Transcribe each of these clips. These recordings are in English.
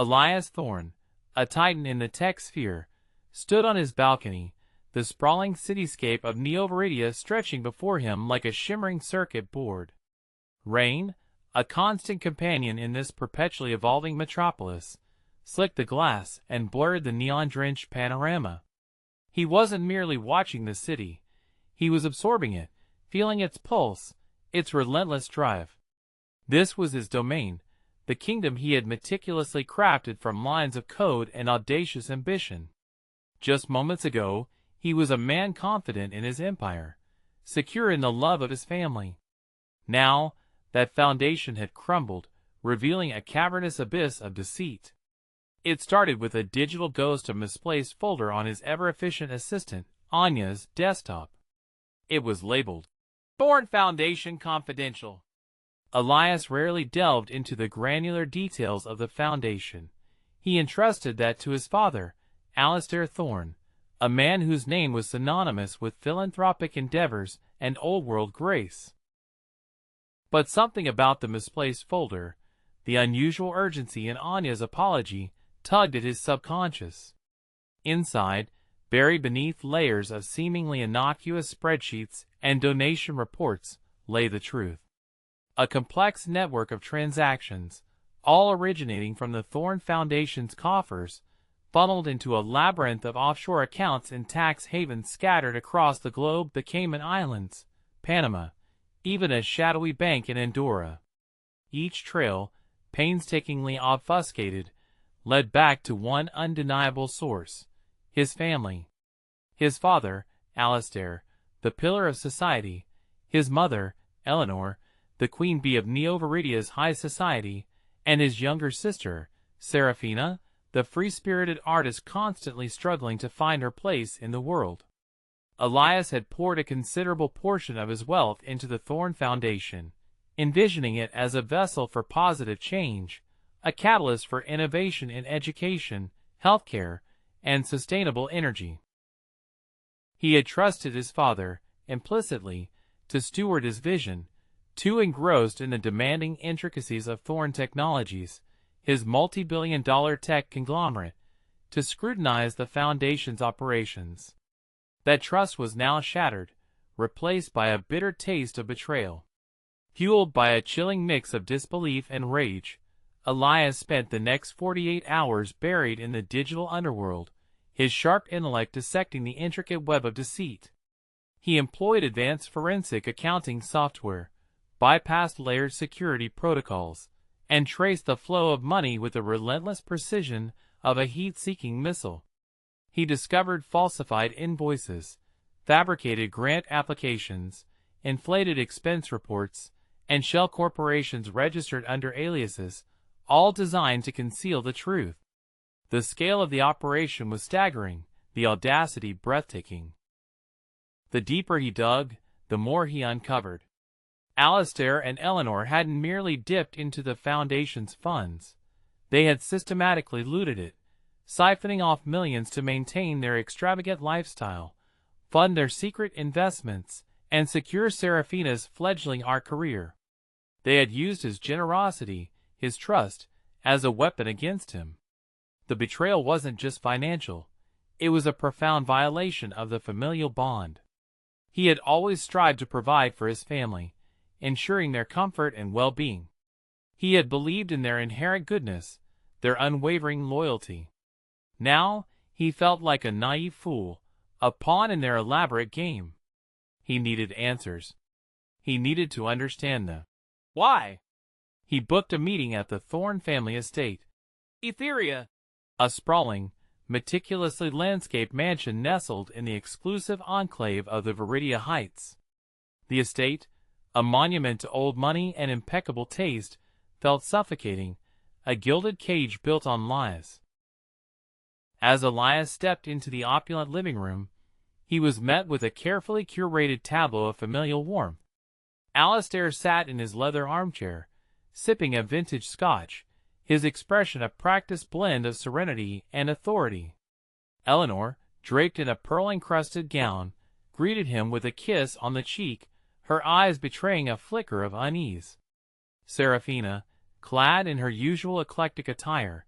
ELIAS THORNE, a titan in the tech sphere, stood on his balcony, the sprawling cityscape of Neo-Viridia stretching before him like a shimmering circuit board. Rain, a constant companion in this perpetually evolving metropolis, slicked the glass and blurred the neon-drenched panorama. He wasn't merely watching the city. He was absorbing it, feeling its pulse, its relentless drive. This was his domain, the kingdom he had meticulously crafted from lines of code and audacious ambition. Just moments ago, he was a man confident in his empire, secure in the love of his family. Now, that foundation had crumbled, revealing a cavernous abyss of deceit. It started with a digital ghost of misplaced folder on his ever-efficient assistant, Anya's, desktop. It was labeled, "THORNE Foundation Confidential." ELIAS rarely delved into the granular details of the Foundation. He entrusted that to his father, Alistair Thorne, a man whose name was synonymous with philanthropic endeavors and old-world grace. But something about the misplaced folder, the unusual urgency in Anya's apology, tugged at his subconscious. Inside, buried beneath layers of seemingly innocuous spreadsheets and donation reports, lay the truth. A complex network of transactions, all originating from the Thorne Foundation's coffers, funneled into a labyrinth of offshore accounts in tax havens scattered across the globe, the Cayman Islands, Panama, even a shadowy bank in Andorra. Each trail, painstakingly obfuscated, led back to one undeniable source: his family. His father, Alistair, the pillar of society; his mother, Eleanor, the queen bee of Neo-Viridia's high society; and his younger sister, Seraphina, the free-spirited artist constantly struggling to find her place in the world. ELIAS had poured a considerable portion of his wealth into the Thorne Foundation, envisioning it as a vessel for positive change, a catalyst for innovation in education, healthcare, and sustainable energy. He had trusted his father, implicitly, to steward his vision, too engrossed in the demanding intricacies of Thorne Technologies, his multi-billion-dollar tech conglomerate, to scrutinize the Foundation's operations. That trust was now shattered, replaced by a bitter taste of betrayal. Fueled by a chilling mix of disbelief and rage, ELIAS spent the next 48 hours buried in the digital underworld, his sharp intellect dissecting the intricate web of deceit. He employed advanced forensic accounting software, bypassed layered security protocols, and traced the flow of money with the relentless precision of a heat-seeking missile. He discovered falsified invoices, fabricated grant applications, inflated expense reports, and shell corporations registered under aliases, all designed to conceal the truth. The scale of the operation was staggering, the audacity breathtaking. The deeper he dug, the more he uncovered. Alistair and Eleanor hadn't merely dipped into the Foundation's funds. They had systematically looted it, siphoning off millions to maintain their extravagant lifestyle, fund their secret investments, and secure Seraphina's fledgling art career. They had used his generosity, his trust, as a weapon against him. The betrayal wasn't just financial. It was a profound violation of the familial bond. He had always strived to provide for his family, ensuring their comfort and well-being. He had believed in their inherent goodness, their unwavering loyalty. Now, he felt like a naive fool, a pawn in their elaborate game. He needed answers. He needed to understand the why. He booked a meeting at the Thorne family estate, Etheria, a sprawling, meticulously landscaped mansion nestled in the exclusive enclave of the Viridia Heights. The estate, a monument to old money and impeccable taste, felt suffocating, a gilded cage built on lies. As ELIAS stepped into the opulent living room, he was met with a carefully curated tableau of familial warmth. Alistair sat in his leather armchair, sipping a vintage scotch, his expression a practiced blend of serenity and authority. Eleanor, draped in a pearl-encrusted gown, greeted him with a kiss on the cheek, her eyes betraying a flicker of unease. Seraphina, clad in her usual eclectic attire,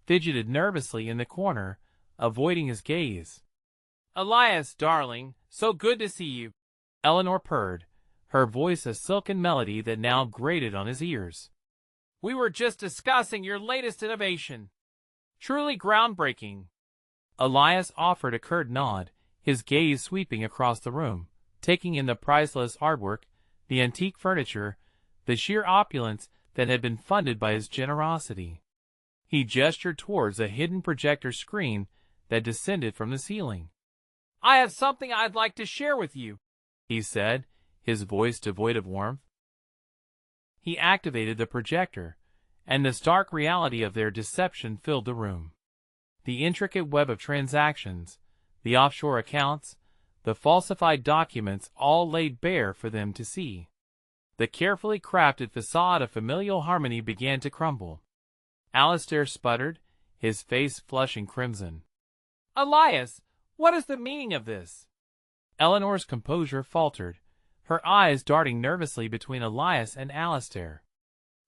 fidgeted nervously in the corner, avoiding his gaze. "Elias, darling, so good to see you," Eleanor purred, her voice a silken melody that now grated on his ears. "We were just discussing your latest innovation. Truly groundbreaking." Elias offered a curt nod, his gaze sweeping across the room, taking in the priceless artwork, the antique furniture, the sheer opulence that had been funded by his generosity. He gestured towards a hidden projector screen that descended from the ceiling. "I have something I'd like to share with you," he said, his voice devoid of warmth. He activated the projector, and the stark reality of their deception filled the room. The intricate web of transactions, the offshore accounts, the falsified documents all laid bare for them to see. The carefully crafted facade of familial harmony began to crumble. Alistair sputtered, his face flushing crimson. "Elias, what is the meaning of this?" Eleanor's composure faltered, her eyes darting nervously between Elias and Alistair.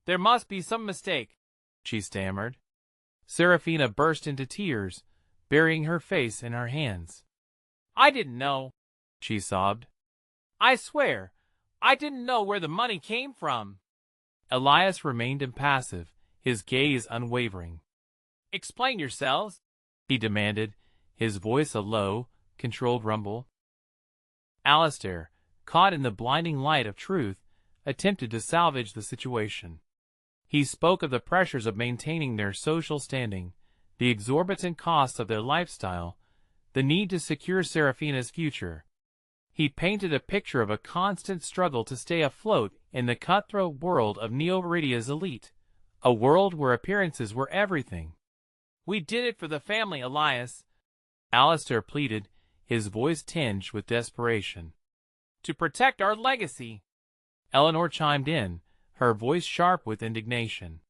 "There must be some mistake," she stammered. Seraphina burst into tears, burying her face in her hands. "I didn't know," she sobbed. "I swear, I didn't know where the money came from." Elias remained impassive, his gaze unwavering. "Explain yourselves," he demanded, his voice a low, controlled rumble. Alistair, caught in the blinding light of truth, attempted to salvage the situation. He spoke of the pressures of maintaining their social standing, the exorbitant costs of their lifestyle, the need to secure Seraphina's future. He painted a picture of a constant struggle to stay afloat in the cutthroat world of Neo Viridia's elite, a world where appearances were everything. "We did it for the family, Elias," Alistair pleaded, his voice tinged with desperation. "To protect our legacy," Eleanor chimed in, her voice sharp with indignation.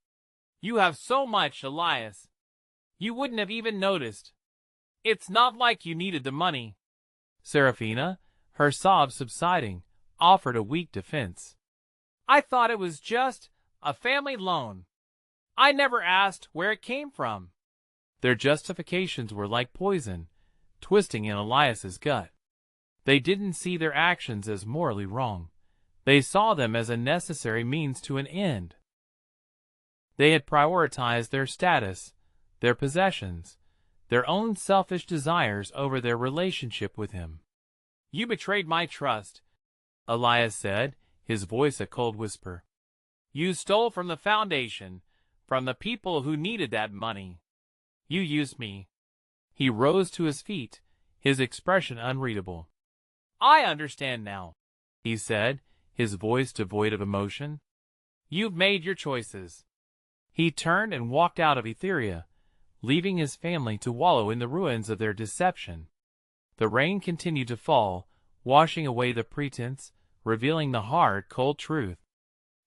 "You have so much, Elias. You wouldn't have even noticed. It's not like you needed the money." Seraphina, her sobs subsiding, offered a weak defense. "I thought it was just a family loan. I never asked where it came from." Their justifications were like poison, twisting in Elias's gut. They didn't see their actions as morally wrong. They saw them as a necessary means to an end. They had prioritized their status, their possessions, their own selfish desires over their relationship with him. "You betrayed my trust," Elias said, his voice a cold whisper. "You stole from the Foundation, from the people who needed that money. You used me." He rose to his feet, his expression unreadable. "I understand now," he said, his voice devoid of emotion. "You've made your choices." He turned and walked out of Etheria, leaving his family to wallow in the ruins of their deception. The rain continued to fall, washing away the pretense, revealing the hard, cold truth.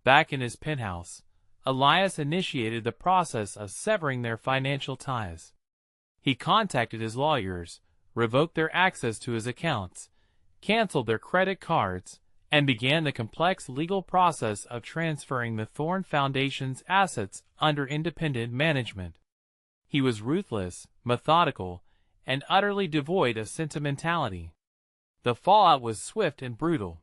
Back in his penthouse, Elias initiated the process of severing their financial ties. He contacted his lawyers, revoked their access to his accounts, canceled their credit cards, and began the complex legal process of transferring the THORNE Foundation's assets under independent management. He was ruthless, methodical, and utterly devoid of sentimentality. The fallout was swift and brutal.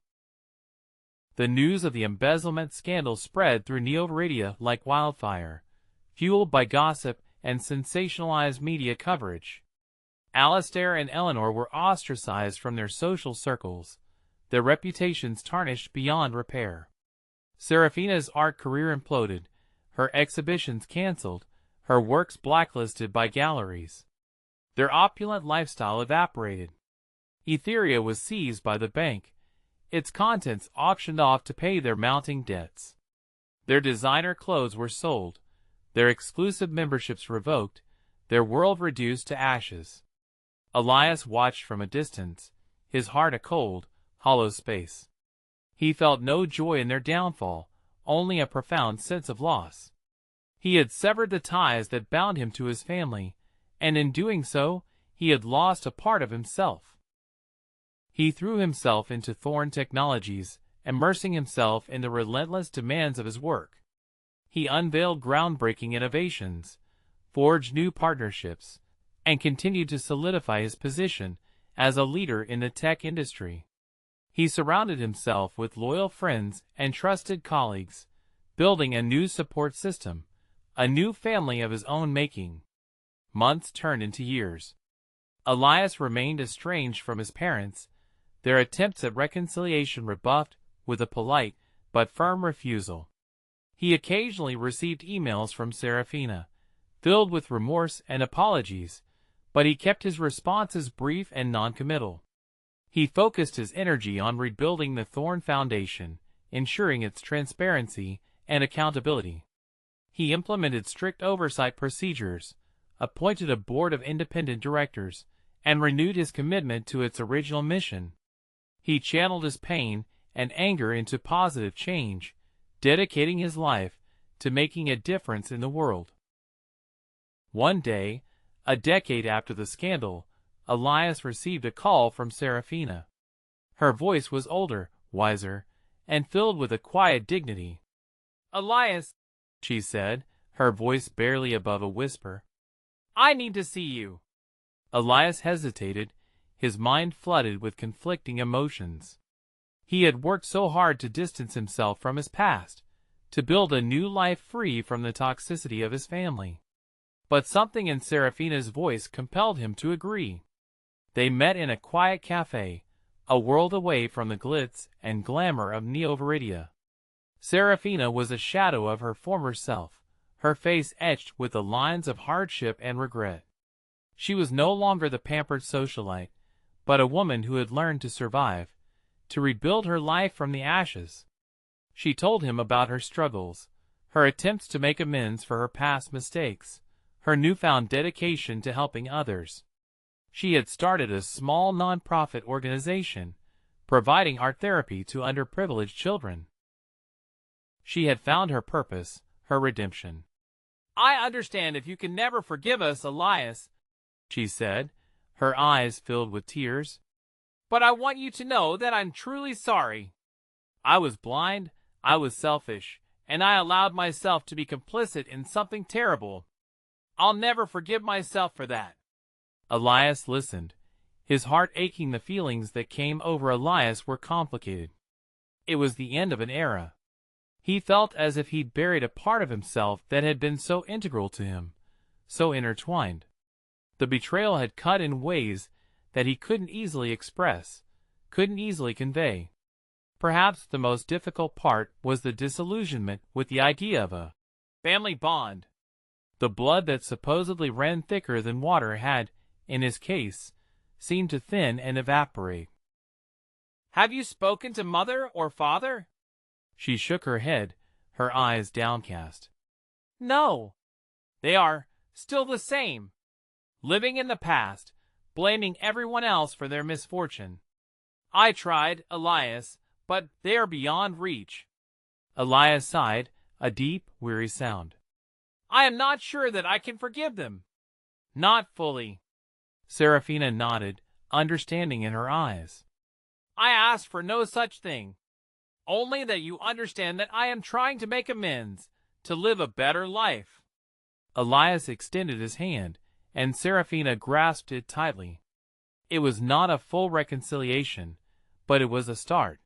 The news of the embezzlement scandal spread through Neo Viridia like wildfire, fueled by gossip and sensationalized media coverage. Alistair and Eleanor were ostracized from their social circles, their reputations tarnished beyond repair. Seraphina's art career imploded, her exhibitions canceled, her works blacklisted by galleries. Their opulent lifestyle evaporated. Etheria was seized by the bank, its contents auctioned off to pay their mounting debts. Their designer clothes were sold, their exclusive memberships revoked, their world reduced to ashes. Elias watched from a distance, his heart a cold, hollow space. He felt no joy in their downfall, only a profound sense of loss. He had severed the ties that bound him to his family, and in doing so, he had lost a part of himself. He threw himself into THORNE Technologies, immersing himself in the relentless demands of his work. He unveiled groundbreaking innovations, forged new partnerships, and continued to solidify his position as a leader in the tech industry. He surrounded himself with loyal friends and trusted colleagues, building a new support system, a new family of his own making. Months turned into years. ELIAS remained estranged from his parents, their attempts at reconciliation rebuffed with a polite but firm refusal. He occasionally received emails from Serafina, filled with remorse and apologies, but he kept his responses brief and non-committal. He focused his energy on rebuilding the THORNE Foundation, ensuring its transparency and accountability. He implemented strict oversight procedures, appointed a board of independent directors, and renewed his commitment to its original mission. He channeled his pain and anger into positive change, dedicating his life to making a difference in the world. One day, a decade after the scandal, ELIAS received a call from Serafina. Her voice was older, wiser, and filled with a quiet dignity. "ELIAS," she said, her voice barely above a whisper, "I need to see you." ELIAS hesitated, his mind flooded with conflicting emotions. He had worked so hard to distance himself from his past, to build a new life free from the toxicity of his family. But something in Serafina's voice compelled him to agree. They met in a quiet cafe, a world away from the glitz and glamour of Neo-Viridia. Serafina was a shadow of her former self, her face etched with the lines of hardship and regret. She was no longer the pampered socialite, but a woman who had learned to survive, to rebuild her life from the ashes. She told him about her struggles, her attempts to make amends for her past mistakes, her newfound dedication to helping others. She had started a small non-profit organization, providing art therapy to underprivileged children. She had found her purpose, her redemption. "I understand if you can never forgive us, ELIAS," she said, her eyes filled with tears. "But I want you to know that I'm truly sorry. I was blind, I was selfish, and I allowed myself to be complicit in something terrible. I'll never forgive myself for that." ELIAS listened, his heart aching. The feelings that came over ELIAS were complicated. It was the end of an era. He felt as if he'd buried a part of himself that had been so integral to him, so intertwined. The betrayal had cut in ways that he couldn't easily express, couldn't easily convey. Perhaps the most difficult part was the disillusionment with the idea of a family bond. The blood that supposedly ran thicker than water had, in his case, seemed to thin and evaporate. "Have you spoken to Mother or Father?" She shook her head, her eyes downcast. "No. They are still the same, living in the past, blaming everyone else for their misfortune. I tried, ELIAS, but they are beyond reach." ELIAS sighed, a deep, weary sound. "I am not sure that I can forgive them." "Not fully." Serafina nodded, understanding in her eyes. "I asked for no such thing. Only that you understand that I am trying to make amends, to live a better life." ELIAS extended his hand, and Serafina grasped it tightly. It was not a full reconciliation, but it was a start.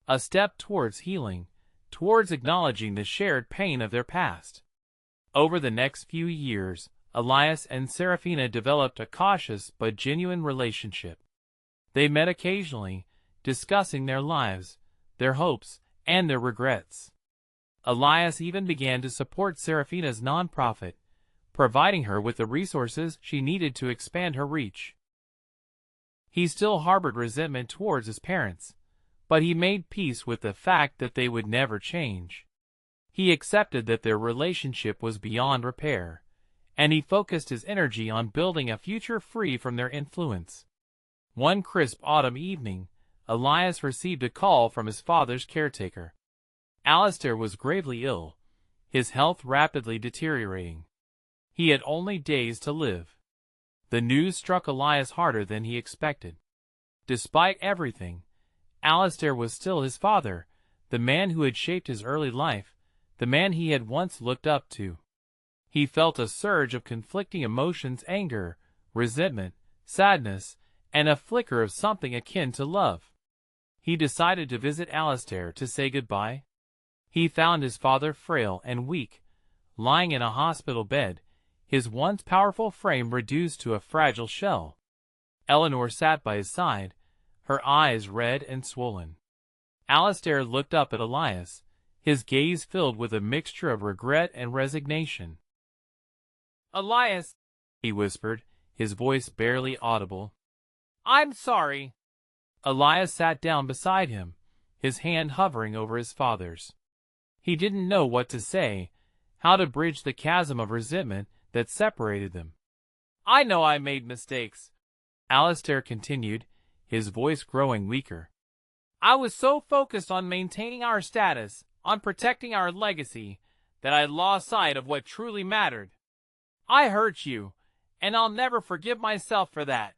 A step towards healing, towards acknowledging the shared pain of their past. Over the next few years, ELIAS and Serafina developed a cautious but genuine relationship. They met occasionally, discussing their lives, their hopes, and their regrets. ELIAS even began to support Serafina's nonprofit, providing her with the resources she needed to expand her reach. He still harbored resentment towards his parents, but he made peace with the fact that they would never change. He accepted that their relationship was beyond repair, and he focused his energy on building a future free from their influence. One crisp autumn evening, ELIAS received a call from his father's caretaker. Alistair was gravely ill, his health rapidly deteriorating. He had only days to live. The news struck ELIAS harder than he expected. Despite everything, Alistair was still his father, the man who had shaped his early life, the man he had once looked up to. He felt a surge of conflicting emotions: anger, resentment, sadness, and a flicker of something akin to love. He decided to visit Alistair to say goodbye. He found his father frail and weak, lying in a hospital bed, his once powerful frame reduced to a fragile shell. Eleanor sat by his side, her eyes red and swollen. Alistair looked up at ELIAS, his gaze filled with a mixture of regret and resignation. "ELIAS," he whispered, his voice barely audible. "I'm sorry." ELIAS sat down beside him, his hand hovering over his father's. He didn't know what to say, how to bridge the chasm of resentment that separated them. "I know I made mistakes," Alistair continued, his voice growing weaker. "I was so focused on maintaining our status, on protecting our legacy, that I lost sight of what truly mattered. I hurt you, and I'll never forgive myself for that."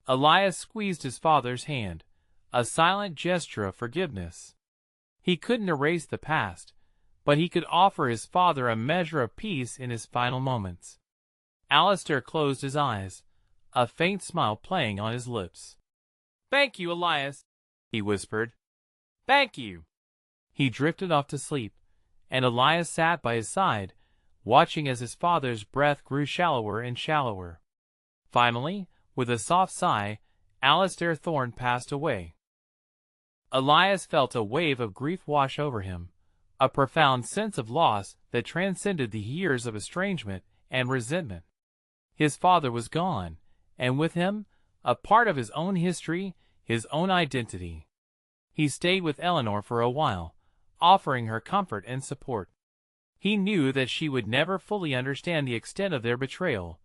ELIAS squeezed his father's hand, a silent gesture of forgiveness. He couldn't erase the past, but he could offer his father a measure of peace in his final moments. Alistair closed his eyes, a faint smile playing on his lips. "Thank you, ELIAS," he whispered. "Thank you." He drifted off to sleep, and ELIAS sat by his side, watching as his father's breath grew shallower and shallower. Finally, with a soft sigh, Alistair Thorne passed away. ELIAS felt a wave of grief wash over him, a profound sense of loss that transcended the years of estrangement and resentment. His father was gone, and with him, a part of his own history, his own identity. He stayed with Eleanor for a while, offering her comfort and support. He knew that she would never fully understand the extent of their betrayal,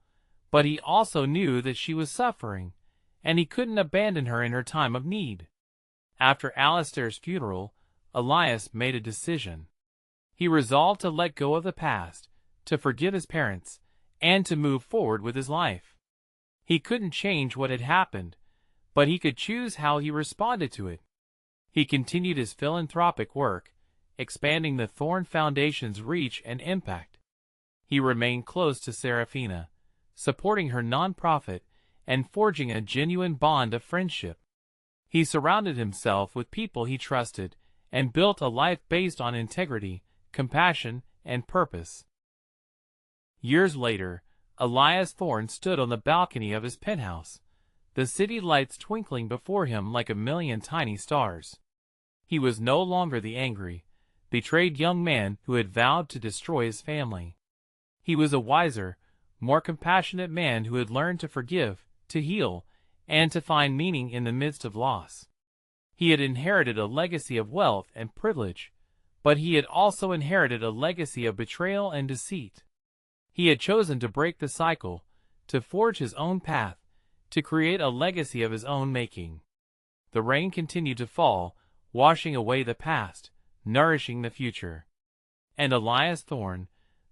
but he also knew that she was suffering, and he couldn't abandon her in her time of need. After Alistair's funeral, ELIAS made a decision. He resolved to let go of the past, to forgive his parents, and to move forward with his life. He couldn't change what had happened, but he could choose how he responded to it. He continued his philanthropic work, expanding the Thorne Foundation's reach and impact. He remained close to Serafina, supporting her nonprofit and forging a genuine bond of friendship. He surrounded himself with people he trusted and built a life based on integrity, compassion, and purpose. Years later, ELIAS Thorne stood on the balcony of his penthouse, the city lights twinkling before him like a million tiny stars. He was no longer the angry, betrayed young man who had vowed to destroy his family. He was a wiser, more compassionate man who had learned to forgive, to heal, and to find meaning in the midst of loss. He had inherited a legacy of wealth and privilege, but he had also inherited a legacy of betrayal and deceit. He had chosen to break the cycle, to forge his own path, to create a legacy of his own making. The rain continued to fall, washing away the past, nourishing the future. And ELIAS Thorne,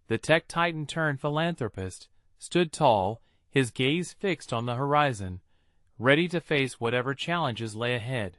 the tech titan turned philanthropist, stood tall, his gaze fixed on the horizon, ready to face whatever challenges lay ahead.